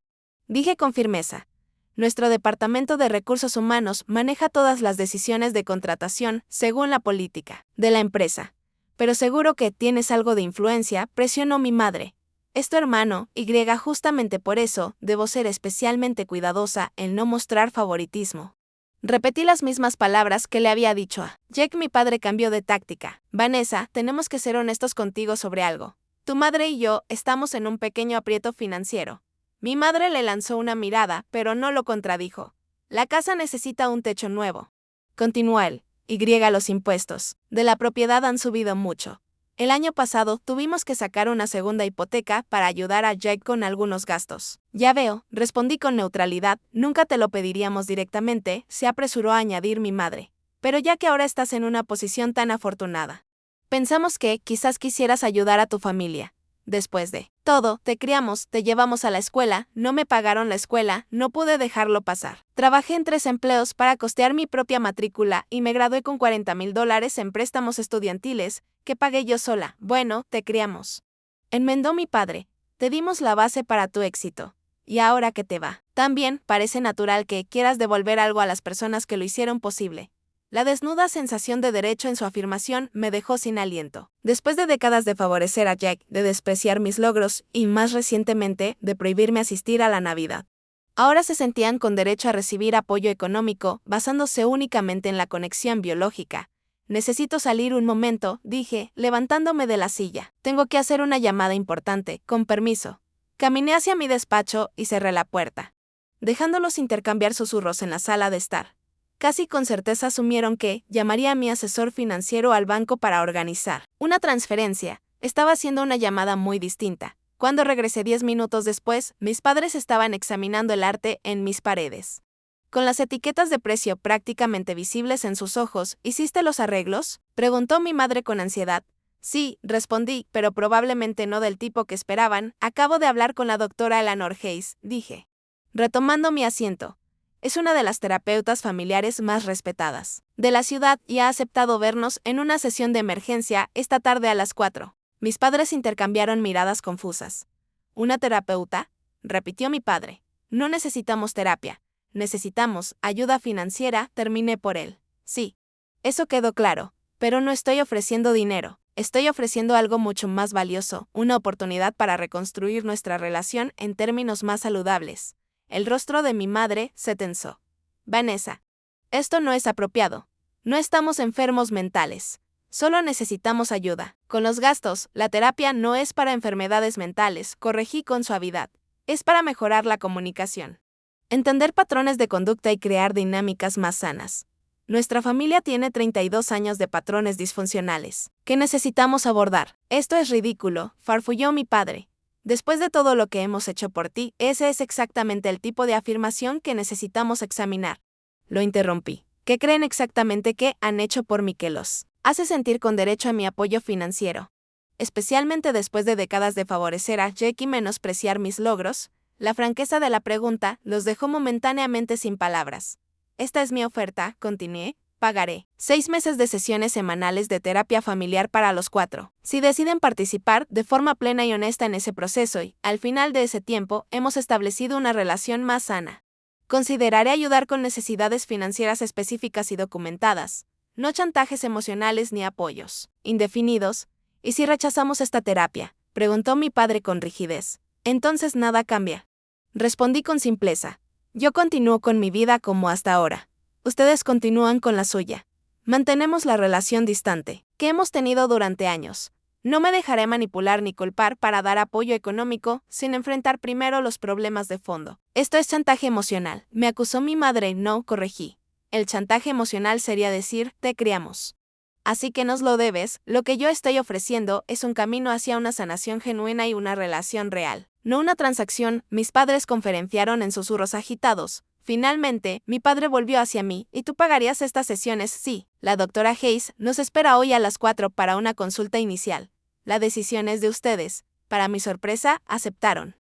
Dije con firmeza. Nuestro departamento de recursos humanos maneja todas las decisiones de contratación según la política de la empresa. Pero seguro que tienes algo de influencia, presionó mi madre. Es tu hermano, y justamente por eso debo ser especialmente cuidadosa en no mostrar favoritismo. Repetí las mismas palabras que le había dicho a Jake. Mi padre cambió de táctica. Vanessa, tenemos que ser honestos contigo sobre algo. Tu madre y yo estamos en un pequeño aprieto financiero. Mi madre le lanzó una mirada, pero no lo contradijo. La casa necesita un techo nuevo. Continuó él. Los impuestos de la propiedad han subido mucho. El año pasado tuvimos que sacar una segunda hipoteca para ayudar a Jake con algunos gastos. Ya veo, respondí con neutralidad, nunca te lo pediríamos directamente, se apresuró a añadir mi madre. Pero ya que ahora estás en una posición tan afortunada. Pensamos que quizás quisieras ayudar a tu familia. Después de todo, te criamos, te llevamos a la escuela, no me pagaron la escuela, no pude dejarlo pasar. Trabajé en 3 empleos para costear mi propia matrícula y me gradué con $40,000 en préstamos estudiantiles, que pagué yo sola. Bueno, te criamos. Enmendó mi padre. Te dimos la base para tu éxito. ¿Y ahora qué te va? También parece natural que quieras devolver algo a las personas que lo hicieron posible. La desnuda sensación de derecho en su afirmación me dejó sin aliento. Después de décadas de favorecer a Jack, de despreciar mis logros y, más recientemente, de prohibirme asistir a la Navidad, ahora se sentían con derecho a recibir apoyo económico basándose únicamente en la conexión biológica. Necesito salir un momento, dije, levantándome de la silla. Tengo que hacer una llamada importante, con permiso. Caminé hacia mi despacho y cerré la puerta, dejándolos intercambiar susurros en la sala de estar. Casi con certeza asumieron que llamaría a mi asesor financiero al banco para organizar una transferencia. Estaba haciendo una llamada muy distinta. Cuando regresé 10 minutos después, mis padres estaban examinando el arte en mis paredes. Con las etiquetas de precio prácticamente visibles en sus ojos, ¿hiciste los arreglos?, preguntó mi madre con ansiedad. Sí, respondí, pero probablemente no del tipo que esperaban. Acabo de hablar con la doctora Eleanor Hayes, dije, retomando mi asiento. Es una de las terapeutas familiares más respetadas de la ciudad y ha aceptado vernos en una sesión de emergencia esta tarde a las 4. Mis padres intercambiaron miradas confusas. ¿Una terapeuta?, repitió mi padre. No necesitamos terapia. Necesitamos ayuda financiera, terminé por él. Sí. Eso quedó claro, pero no estoy ofreciendo dinero. Estoy ofreciendo algo mucho más valioso, una oportunidad para reconstruir nuestra relación en términos más saludables. El rostro de mi madre se tensó. Vanessa, esto no es apropiado. No estamos enfermos mentales. Solo necesitamos ayuda. Con los gastos, la terapia no es para enfermedades mentales, corregí con suavidad. Es para mejorar la comunicación, entender patrones de conducta y crear dinámicas más sanas. Nuestra familia tiene 32 años de patrones disfuncionales que necesitamos abordar. Esto es ridículo, farfulló mi padre. Después de todo lo que hemos hecho por ti, ese es exactamente el tipo de afirmación que necesitamos examinar. Lo interrumpí. ¿Qué creen exactamente que han hecho por mí que los hace sentir con derecho a mi apoyo financiero? Especialmente después de décadas de favorecer a Jake y menospreciar mis logros, la franqueza de la pregunta los dejó momentáneamente sin palabras. Esta es mi oferta, continué. Pagaré 6 meses de sesiones semanales de terapia familiar para los 4. Si deciden participar de forma plena y honesta en ese proceso y, al final de ese tiempo, hemos establecido una relación más sana. Consideraré ayudar con necesidades financieras específicas y documentadas, no chantajes emocionales ni apoyos indefinidos. ¿Y si rechazamos esta terapia?, preguntó mi padre con rigidez. Entonces nada cambia. Respondí con simpleza. Yo continúo con mi vida como hasta ahora. Ustedes continúan con la suya. Mantenemos la relación distante que hemos tenido durante años. No me dejaré manipular ni culpar para dar apoyo económico sin enfrentar primero los problemas de fondo. Esto es chantaje emocional, me acusó mi madre. No, corregí. El chantaje emocional sería decir, te criamos, así que nos lo debes. Lo que yo estoy ofreciendo es un camino hacia una sanación genuina y una relación real, no una transacción. Mis padres conferenciaron en susurros agitados. Finalmente, mi padre volvió hacia mí. ¿Y tú pagarías estas sesiones? Sí. La doctora Hayes nos espera hoy a las 4 para una consulta inicial. La decisión es de ustedes. Para mi sorpresa, aceptaron.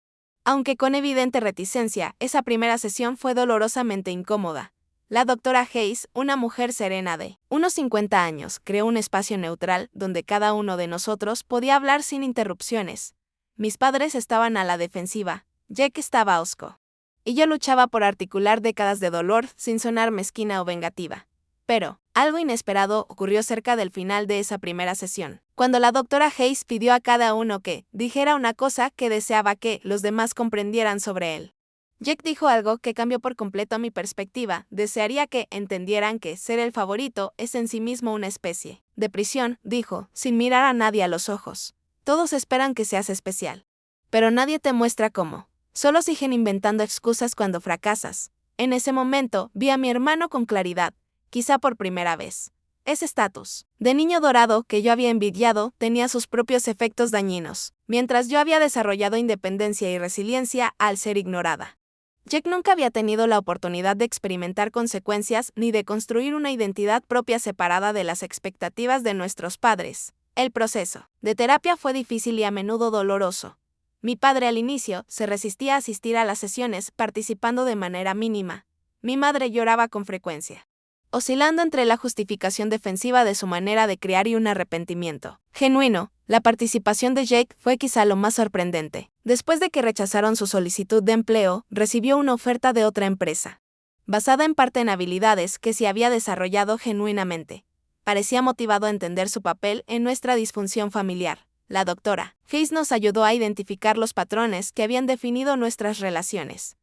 Aunque con evidente reticencia, esa primera sesión fue dolorosamente incómoda. La doctora Hayes, una mujer serena de unos 50 años, creó un espacio neutral donde cada uno de nosotros podía hablar sin interrupciones. Mis padres estaban a la defensiva. Jake estaba hosco. y yo luchaba por articular décadas de dolor sin sonar mezquina o vengativa. Pero, algo inesperado ocurrió cerca del final de esa primera sesión, cuando la doctora Hayes pidió a cada uno que dijera una cosa que deseaba que los demás comprendieran sobre él. Jack dijo algo que cambió por completo mi perspectiva. Desearía que entendieran que ser el favorito es en sí mismo una especie de prisión, dijo, sin mirar a nadie a los ojos. Todos esperan que seas especial, pero nadie te muestra cómo. Solo siguen inventando excusas cuando fracasas. En ese momento, vi a mi hermano con claridad, quizá por primera vez. Ese estatus de niño dorado que yo había envidiado tenía sus propios efectos dañinos, mientras yo había desarrollado independencia y resiliencia al ser ignorada. Jack nunca había tenido la oportunidad de experimentar consecuencias ni de construir una identidad propia separada de las expectativas de nuestros padres. El proceso de terapia fue difícil y a menudo doloroso. Mi padre al inicio se resistía a asistir a las sesiones, participando de manera mínima. Mi madre lloraba con frecuencia, oscilando entre la justificación defensiva de su manera de criar y un arrepentimiento genuino. La participación de Jake fue quizá lo más sorprendente. Después de que rechazaron su solicitud de empleo, recibió una oferta de otra empresa, basada en parte en habilidades que se había desarrollado genuinamente. Parecía motivado a entender su papel en nuestra disfunción familiar. La doctora Hayes nos ayudó a identificar los patrones que habían definido nuestras relaciones.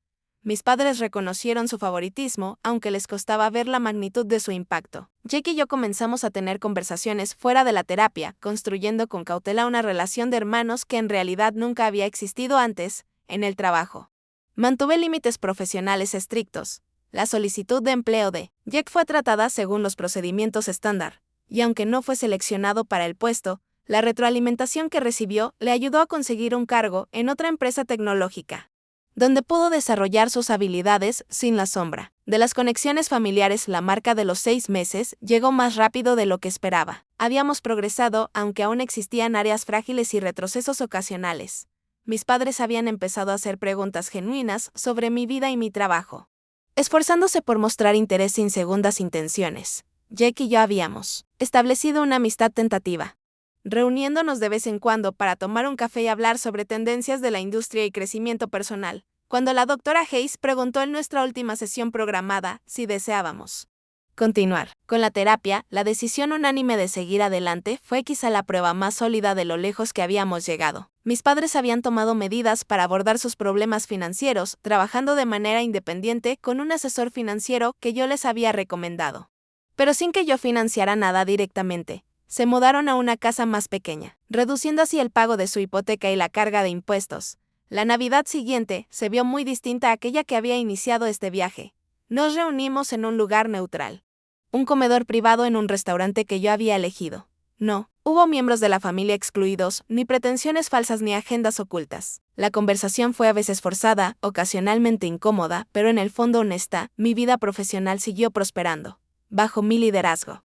Mis padres reconocieron su favoritismo, aunque les costaba ver la magnitud de su impacto. Jake y yo comenzamos a tener conversaciones fuera de la terapia, construyendo con cautela una relación de hermanos que en realidad nunca había existido antes, en el trabajo. Mantuve límites profesionales estrictos. La solicitud de empleo de Jake fue tratada según los procedimientos estándar, y aunque no fue seleccionado para el puesto, la retroalimentación que recibió le ayudó a conseguir un cargo en otra empresa tecnológica, donde pudo desarrollar sus habilidades sin la sombra de las conexiones familiares. La marca de los 6 meses llegó más rápido de lo que esperaba. Habíamos progresado, aunque aún existían áreas frágiles y retrocesos ocasionales. Mis padres habían empezado a hacer preguntas genuinas sobre mi vida y mi trabajo, esforzándose por mostrar interés sin segundas intenciones. Jake y yo habíamos establecido una amistad tentativa, reuniéndonos de vez en cuando para tomar un café y hablar sobre tendencias de la industria y crecimiento personal. Cuando la doctora Hayes preguntó en nuestra última sesión programada si deseábamos continuar con la terapia, la decisión unánime de seguir adelante fue quizá la prueba más sólida de lo lejos que habíamos llegado. Mis padres habían tomado medidas para abordar sus problemas financieros, trabajando de manera independiente con un asesor financiero que yo les había recomendado, pero sin que yo financiara nada directamente. Se mudaron a una casa más pequeña, reduciendo así el pago de su hipoteca y la carga de impuestos. La Navidad siguiente se vio muy distinta a aquella que había iniciado este viaje. Nos reunimos en un lugar neutral, un comedor privado en un restaurante que yo había elegido. No hubo miembros de la familia excluidos, ni pretensiones falsas ni agendas ocultas. La conversación fue a veces forzada, ocasionalmente incómoda, pero en el fondo honesta. Mi vida profesional siguió prosperando bajo mi liderazgo.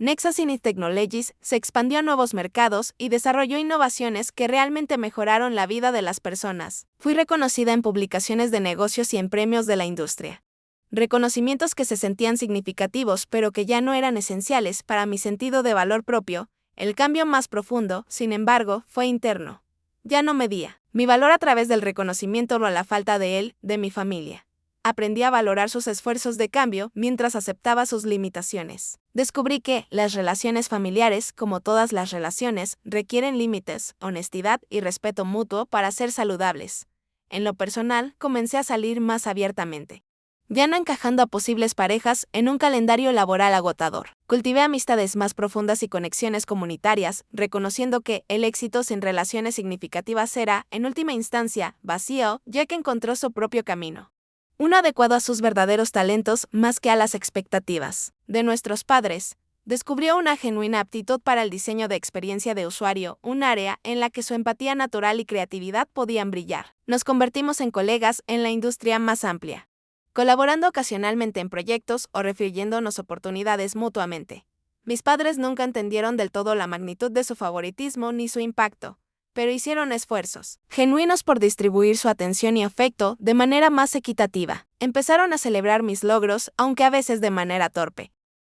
Nexus Init Technologies se expandió a nuevos mercados y desarrolló innovaciones que realmente mejoraron la vida de las personas. Fui reconocida en publicaciones de negocios y en premios de la industria. Reconocimientos que se sentían significativos pero que ya no eran esenciales para mi sentido de valor propio. El cambio más profundo, sin embargo, fue interno. Ya no medía mi valor a través del reconocimiento o a la falta de él, de mi familia. Aprendí a valorar sus esfuerzos de cambio mientras aceptaba sus limitaciones. Descubrí que las relaciones familiares, como todas las relaciones, requieren límites, honestidad y respeto mutuo para ser saludables. En lo personal, comencé a salir más abiertamente, ya no encajando a posibles parejas en un calendario laboral agotador. Cultivé amistades más profundas y conexiones comunitarias, reconociendo que el éxito sin relaciones significativas era, en última instancia, vacío, ya que encontró su propio camino, uno adecuado a sus verdaderos talentos más que a las expectativas de nuestros padres. Descubrió una genuina aptitud para el diseño de experiencia de usuario, un área en la que su empatía natural y creatividad podían brillar. Nos convertimos en colegas en la industria más amplia, colaborando ocasionalmente en proyectos o refiriéndonos oportunidades mutuamente. Mis padres nunca entendieron del todo la magnitud de su favoritismo ni su impacto, pero hicieron esfuerzos genuinos por distribuir su atención y afecto de manera más equitativa. Empezaron a celebrar mis logros, aunque a veces de manera torpe,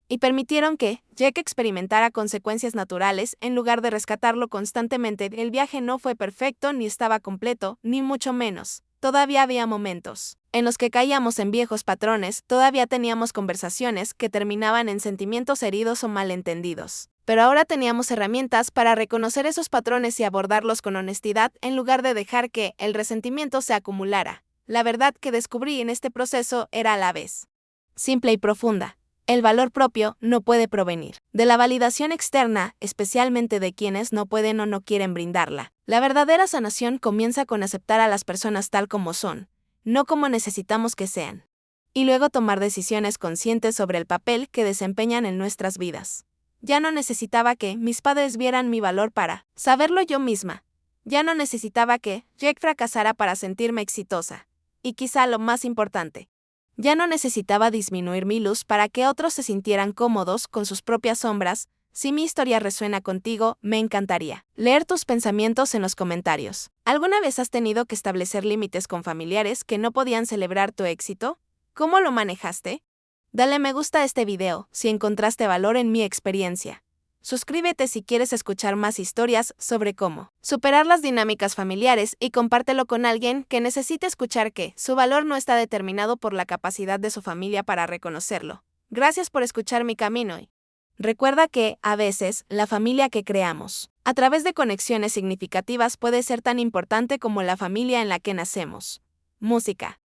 y permitieron que Jake experimentara consecuencias naturales en lugar de rescatarlo constantemente. El viaje no fue perfecto ni estaba completo, ni mucho menos. todavía había momentos en los que caíamos en viejos patrones, todavía teníamos conversaciones que terminaban en sentimientos heridos o malentendidos. Pero ahora teníamos herramientas para reconocer esos patrones y abordarlos con honestidad en lugar de dejar que el resentimiento se acumulara. La verdad que descubrí en este proceso era a la vez simple y profunda. El valor propio no puede provenir de la validación externa, especialmente de quienes no pueden o no quieren brindarla. La verdadera sanación comienza con aceptar a las personas tal como son, no como necesitamos que sean, y luego tomar decisiones conscientes sobre el papel que desempeñan en nuestras vidas. Ya no necesitaba que mis padres vieran mi valor para saberlo yo misma. Ya no necesitaba que Jack fracasara para sentirme exitosa. Y quizá lo más importante, ya no necesitaba disminuir mi luz para que otros se sintieran cómodos con sus propias sombras. Si mi historia resuena contigo, me encantaría leer tus pensamientos en los comentarios. ¿Alguna vez has tenido que establecer límites con familiares que no podían celebrar tu éxito? ¿Cómo lo manejaste? Dale me gusta a este video si encontraste valor en mi experiencia. Suscríbete si quieres escuchar más historias sobre cómo superar las dinámicas familiares y compártelo con alguien que necesite escuchar que su valor no está determinado por la capacidad de su familia para reconocerlo. Gracias por escuchar mi camino y recuerda que, a veces, la familia que creamos a través de conexiones significativas puede ser tan importante como la familia en la que nacemos. Música.